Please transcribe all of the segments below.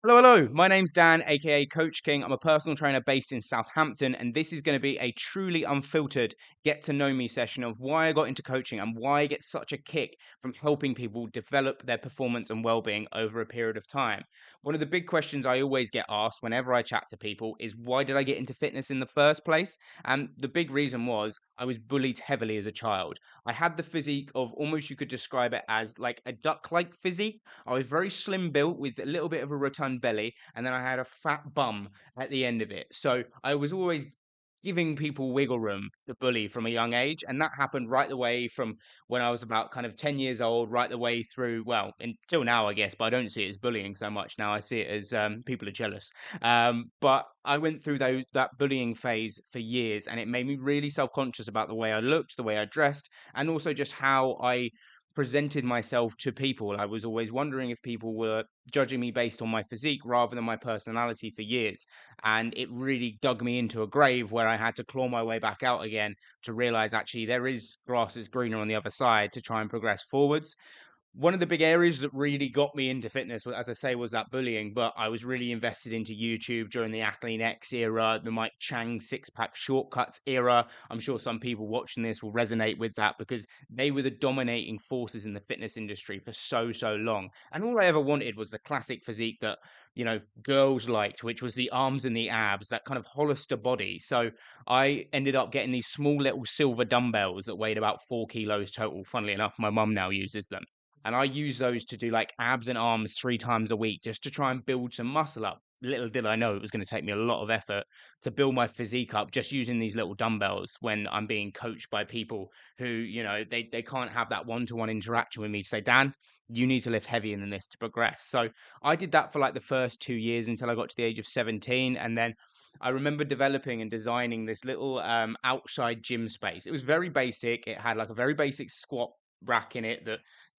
Hello, hello. My name's Dan, aka Coach King. I'm a personal trainer based in Southampton, and this is going to be a truly unfiltered get to know me session of why I got into coaching and why I get such a kick from helping people develop their performance and well-being over a period of time. One of the big questions I always get asked whenever I chat to people is why did I get into fitness in the first place? And the big reason was I was bullied heavily as a child. I had the physique of almost you could describe it as like a duck-like physique. I was very slim built with a little bit of a rotund belly, and then I had a fat bum at the end of it. So I was always giving people wiggle room to bully from a young age. And that happened right the way from when I was about kind of 10 years old, right the way through, well, until now, I guess, but I don't see it as bullying so much now. I see it as people are jealous. But I went through that bullying phase for years, and it made me really self conscious about the way I looked, the way I dressed, and also just how I presented myself to people. I was always wondering if people were judging me based on my physique rather than my personality for years. And it really dug me into a grave where I had to claw my way back out again to realize actually there is grass is greener on the other side to try and progress forwards. One of the big areas that really got me into fitness, as I say, was that bullying. But I was really invested into YouTube during the Athlean X era, the Mike Chang six pack shortcuts era. I'm sure some people watching this will resonate with that because they were the dominating forces in the fitness industry for so long. And all I ever wanted was the classic physique that, girls liked, which was the arms and the abs, that kind of Hollister body. So I ended up getting these small little silver dumbbells that weighed about 4 kilos total. Funnily enough, my mum now uses them, and I use those to do like abs and arms 3 times a week just to try and build some muscle up. Little did I know it was gonna take me a lot of effort to build my physique up just using these little dumbbells when I'm being coached by people who, they can't have that one-to-one interaction with me to say, "Dan, you need to lift heavier than this to progress." So, I did that for, like, the first 2 years until I got to the age of 17, and then I remember developing and designing this little, outside gym space. It was very basic. It had, like, a very basic squat rack in it that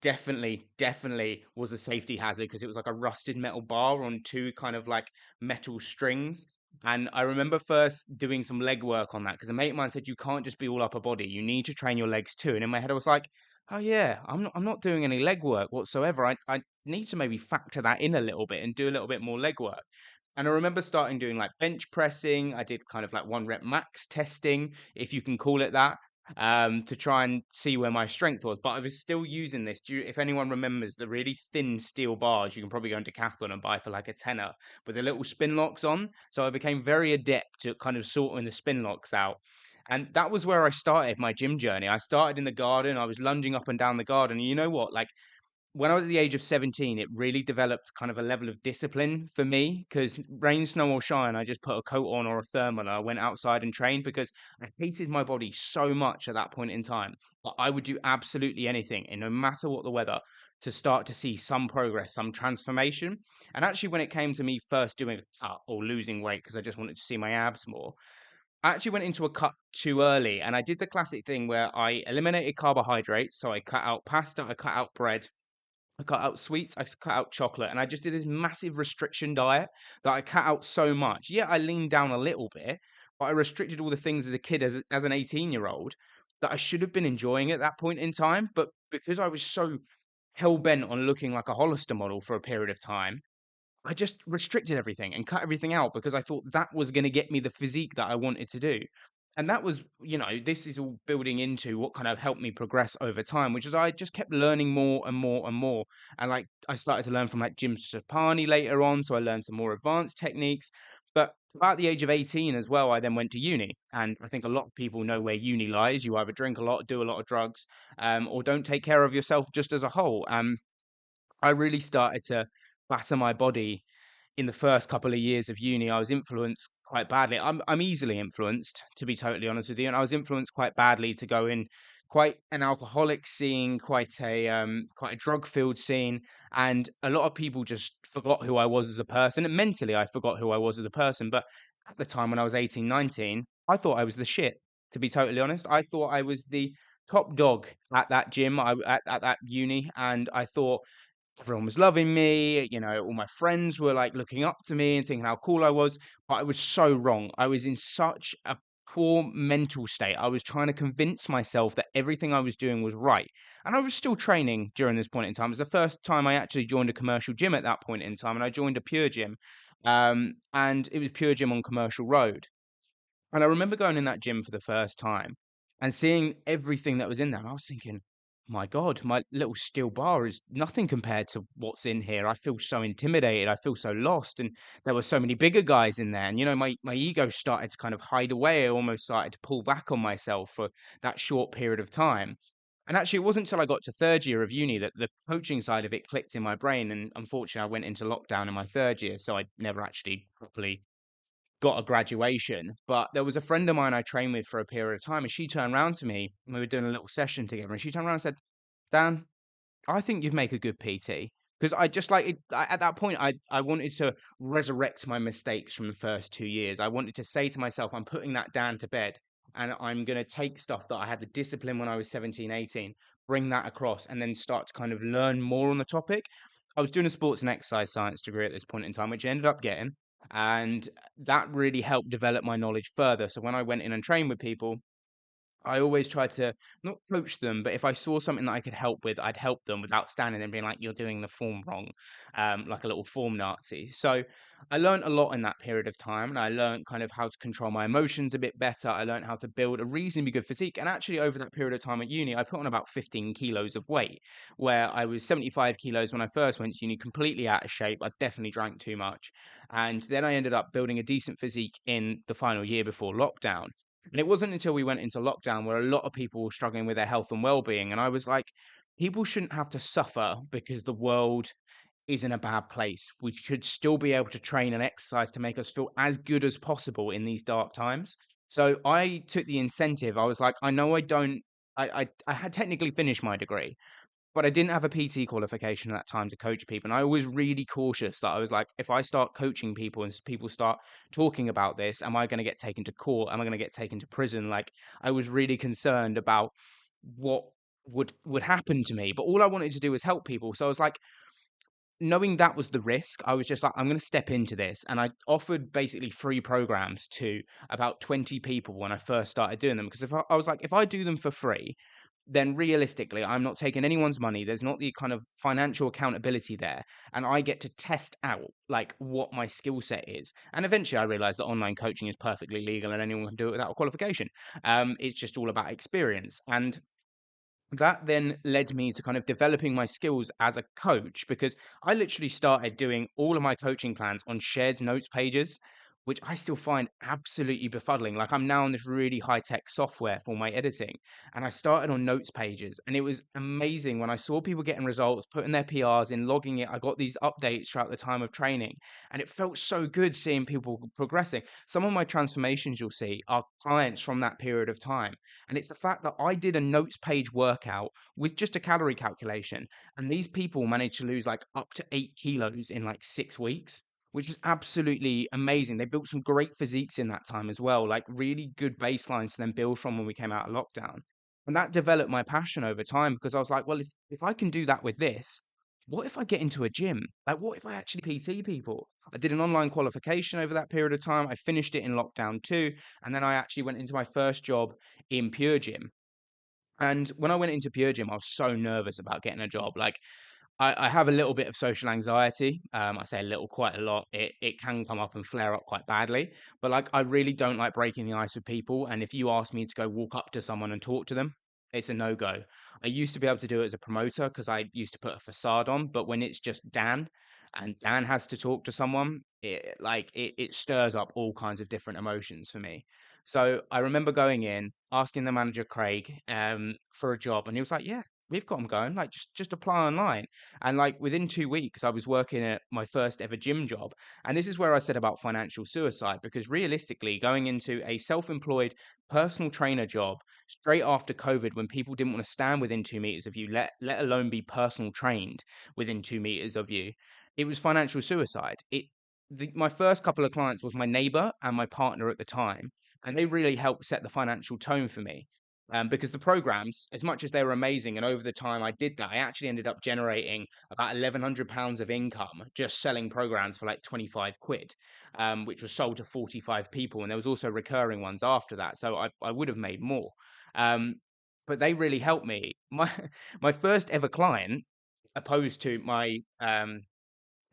definitely was a safety hazard because it was like a rusted metal bar on 2 kind of like metal strings. And I remember first doing some leg work on that because a mate of mine said, "You can't just be all upper body, you need to train your legs too." And in my head, I was like, "Oh yeah, I'm not doing any leg work whatsoever. I need to maybe factor that in a little bit and do a little bit more leg work." And I remember starting doing like bench pressing. I did kind of like 1 rep max testing, if you can call it that, to try and see where my strength was. But I was still using this. If anyone remembers the really thin steel bars, you can probably go into Decathlon and buy for like a tenner with the little spin locks on. So I became very adept at kind of sorting the spin locks out. And that was where I started my gym journey. I started in the garden. I was lunging up and down the garden. And you know what? Like when I was at the age of 17, it really developed kind of a level of discipline for me because rain, snow, or shine, I just put a coat on or a thermal and I went outside and trained because I hated my body so much at that point in time. But I would do absolutely anything, and no matter what the weather, to start to see some progress, some transformation. And actually, when it came to me first doing a cut or losing weight because I just wanted to see my abs more, I actually went into a cut too early and I did the classic thing where I eliminated carbohydrates. So I cut out pasta, I cut out bread, I cut out sweets, cut out chocolate, and I just did this massive restriction diet that I cut out so much. Yeah, I leaned down a little bit, but I restricted all the things as a kid, as an 18-year-old, that I should have been enjoying at that point in time. But because I was so hell bent on looking like a Hollister model for a period of time, I just restricted everything and cut everything out because I thought that was gonna get me the physique that I wanted to do. And that was, this is all building into what kind of helped me progress over time, which is I just kept learning more and more and more. And like I started to learn from like Jim Sapani later on, so I learned some more advanced techniques. But about the age of 18 as well, I then went to uni. And I think a lot of people know where uni lies. You either drink a lot, do a lot of drugs, or don't take care of yourself just as a whole. I really started to batter my body in the first couple of years of uni. I was influenced quite badly. I'm easily influenced, to be totally honest with you, and I was influenced quite badly to go in quite an alcoholic scene, quite a drug-filled scene, and a lot of people just forgot who I was as a person, and mentally, I forgot who I was as a person, but at the time when I was 18, 19, I thought I was the shit, to be totally honest. I thought I was the top dog at that gym, at that uni, and I thought everyone was loving me, all my friends were, like, looking up to me and thinking how cool I was, but I was so wrong. I was in such a poor mental state. I was trying to convince myself that everything I was doing was right. And I was still training during this point in time. It was the first time I actually joined a commercial gym at that point in time, and I joined a Pure Gym. And it was Pure Gym on Commercial Road. And I remember going in that gym for the first time and seeing everything that was in there, and I was thinking, "My God, my little steel bar is nothing compared to what's in here. I feel so intimidated. I feel so lost." And there were so many bigger guys in there, and my ego started to kind of hide away. I almost started to pull back on myself for that short period of time. And actually, it wasn't until I got to third year of uni that the coaching side of it clicked in my brain. And unfortunately, I went into lockdown in my third year, so I never actually properly got a graduation. But there was a friend of mine I trained with for a period of time, and she turned around to me, and we were doing a little session together, and she turned around and said, "Dan, I think you'd make a good PT." Because I just like it at that point, I wanted to resurrect my mistakes from the first 2 years. I wanted to say to myself, "I'm putting that down to bed, and I'm gonna take stuff that I had the discipline when I was 17, 18, bring that across, and then start to kind of learn more on the topic." I was doing a sports and exercise science degree at this point in time, which I ended up getting, and that really helped develop my knowledge further. So when I went in and trained with people, I always try to not coach them, but if I saw something that I could help with, I'd help them without standing there and being like, "You're doing the form wrong," like a little form Nazi. So I learned a lot in that period of time, and I learned kind of how to control my emotions a bit better. I learned how to build a reasonably good physique. And actually, over that period of time at uni, I put on about 15 kilos of weight, where I was 75 kilos when I first went to uni, completely out of shape. I definitely drank too much. And then I ended up building a decent physique in the final year before lockdown. And it wasn't until we went into lockdown where a lot of people were struggling with their health and well-being, and I was like, people shouldn't have to suffer because the world is in a bad place. We should still be able to train and exercise to make us feel as good as possible in these dark times. So I took the incentive. I was like, I know I don't I had technically finished my degree, but I didn't have a PT qualification at that time to coach people, and I was really cautious that I was like, if I start coaching people and people start talking about this, am I gonna get taken to court? Am I gonna get taken to prison? Like, I was really concerned about what would happen to me, but all I wanted to do was help people. So I was like, knowing that was the risk, I was just like, I'm gonna step into this. And I offered basically free programs to about 20 people when I first started doing them. Because I was like, if I do them for free, then realistically, I'm not taking anyone's money. There's not the kind of financial accountability there. And I get to test out like what my skill set is. And eventually I realized that online coaching is perfectly legal and anyone can do it without a qualification. It's just all about experience. And that then led me to kind of developing my skills as a coach because I literally started doing all of my coaching plans on shared notes pages, which I still find absolutely befuddling. Like I'm now on this really high tech software for my editing, and I started on notes pages, and it was amazing when I saw people getting results, putting their PRs in, logging it. I got these updates throughout the time of training, and it felt so good seeing people progressing. Some of my transformations you'll see are clients from that period of time, and it's the fact that I did a notes page workout with just a calorie calculation. And these people managed to lose like up to 8 kilos in like 6 weeks, which is absolutely amazing. They built some great physiques in that time as well, like really good baselines to then build from when we came out of lockdown. And that developed my passion over time because I was like, well, if I can do that with this, what if I get into a gym? Like, what if I actually PT people? I did an online qualification over that period of time. I finished it in lockdown too. And then I actually went into my first job in Pure Gym. And when I went into Pure Gym, I was so nervous about getting a job. Like I have a little bit of social anxiety. I say a little, quite a lot. It can come up and flare up quite badly. But like I really don't like breaking the ice with people. And if you ask me to go walk up to someone and talk to them, it's a no go. I used to be able to do it as a promoter because I used to put a facade on. But when it's just Dan and Dan has to talk to someone, it stirs up all kinds of different emotions for me. So I remember going in, asking the manager Craig for a job, and he was like, "Yeah, we've got them going. Like, just apply online." And like within 2 weeks, I was working at my first ever gym job. And this is where I said about financial suicide, because realistically, going into a self-employed personal trainer job straight after COVID, when people didn't want to stand within 2 meters of you, let alone be personal trained within 2 meters of you, it was financial suicide. My first couple of clients was my neighbor and my partner at the time, and they really helped set the financial tone for me. Because the programs, as much as they were amazing, and over the time I did that, I actually ended up generating about £1,100 of income just selling programs for like 25 quid, which was sold to 45 people. And there was also recurring ones after that. So I would have made more. Um, but they really helped me. My first ever client, opposed to my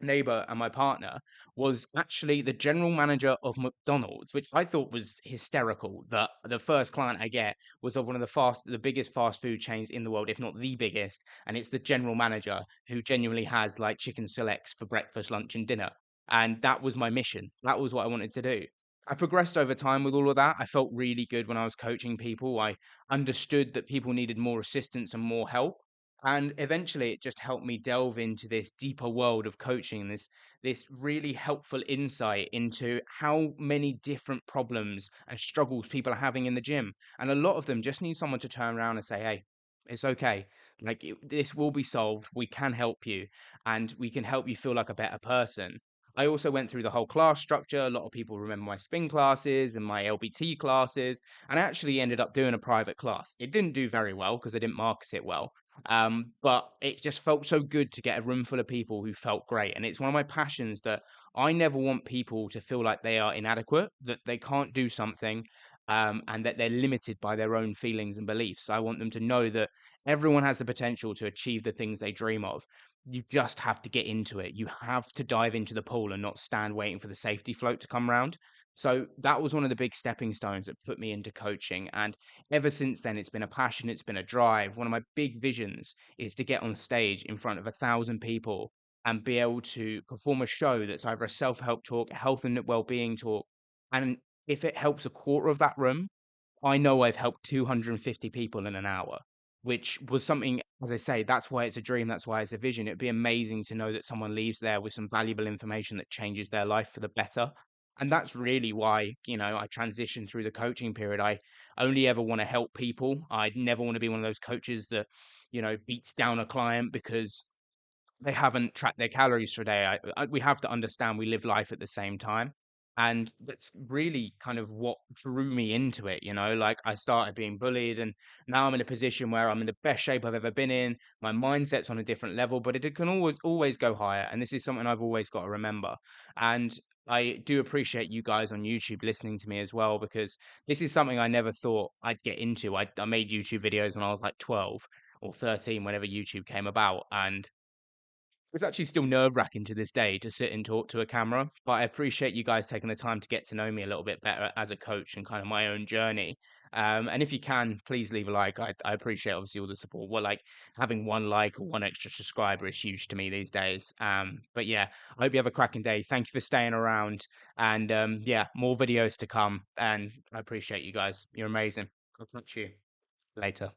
neighbor and my partner, was actually the general manager of McDonald's, which I thought was hysterical. That the first client I get was of one of the biggest fast food chains in the world, if not the biggest, and it's the general manager who genuinely has like chicken selects for breakfast, lunch, and dinner. And that was my mission. That was what I wanted to do. I progressed over time with all of that. I felt really good when I was coaching people. I understood that people needed more assistance and more help, and eventually it just helped me delve into this deeper world of coaching, this really helpful insight into how many different problems and struggles people are having in the gym. And a lot of them just need someone to turn around and say, hey, it's okay, like this will be solved, we can help you, and we can help you feel like a better person. I also went through the whole class structure. A lot of people remember my spin classes and my LBT classes, and I actually ended up doing a private class. It didn't do very well because I didn't market it well, but it just felt so good to get a room full of people who felt great. And it's one of my passions that I never want people to feel like they are inadequate, that they can't do something, and that they're limited by their own feelings and beliefs. I want them to know that everyone has the potential to achieve the things they dream of. You just have to get into it. You have to dive into the pool and not stand waiting for the safety float to come round. So that was one of the big stepping stones that put me into coaching. And ever since then, it's been a passion, it's been a drive. One of my big visions is to get on stage in front of 1,000 people and be able to perform a show that's either a self-help talk, a health and well-being talk. And if it helps a quarter of that room, I know I've helped 250 people in an hour, which was something, as I say, that's why it's a dream, that's why it's a vision. It'd be amazing to know that someone leaves there with some valuable information that changes their life for the better. And that's really why, I transitioned through the coaching period. I only ever want to help people. I'd never want to be one of those coaches that, beats down a client because they haven't tracked their calories for a day. We have to understand we live life at the same time. And that's really kind of what drew me into it. Like I started being bullied, and now I'm in a position where I'm in the best shape I've ever been in. My mindset's on a different level, but it can always go higher. And this is something I've always got to remember. And I do appreciate you guys on YouTube listening to me as well, because this is something I never thought I'd get into. I made YouTube videos when I was like 12 or 13, whenever YouTube came about. And it's actually still nerve-wracking to this day to sit and talk to a camera, but I appreciate you guys taking the time to get to know me a little bit better as a coach and kind of my own journey. And if you can, please leave a like. I appreciate obviously all the support. Well, like having one like or one extra subscriber is huge to me these days. But yeah, I hope you have a cracking day. Thank you for staying around, and yeah, more videos to come. And I appreciate you guys. You're amazing. I'll talk to you later.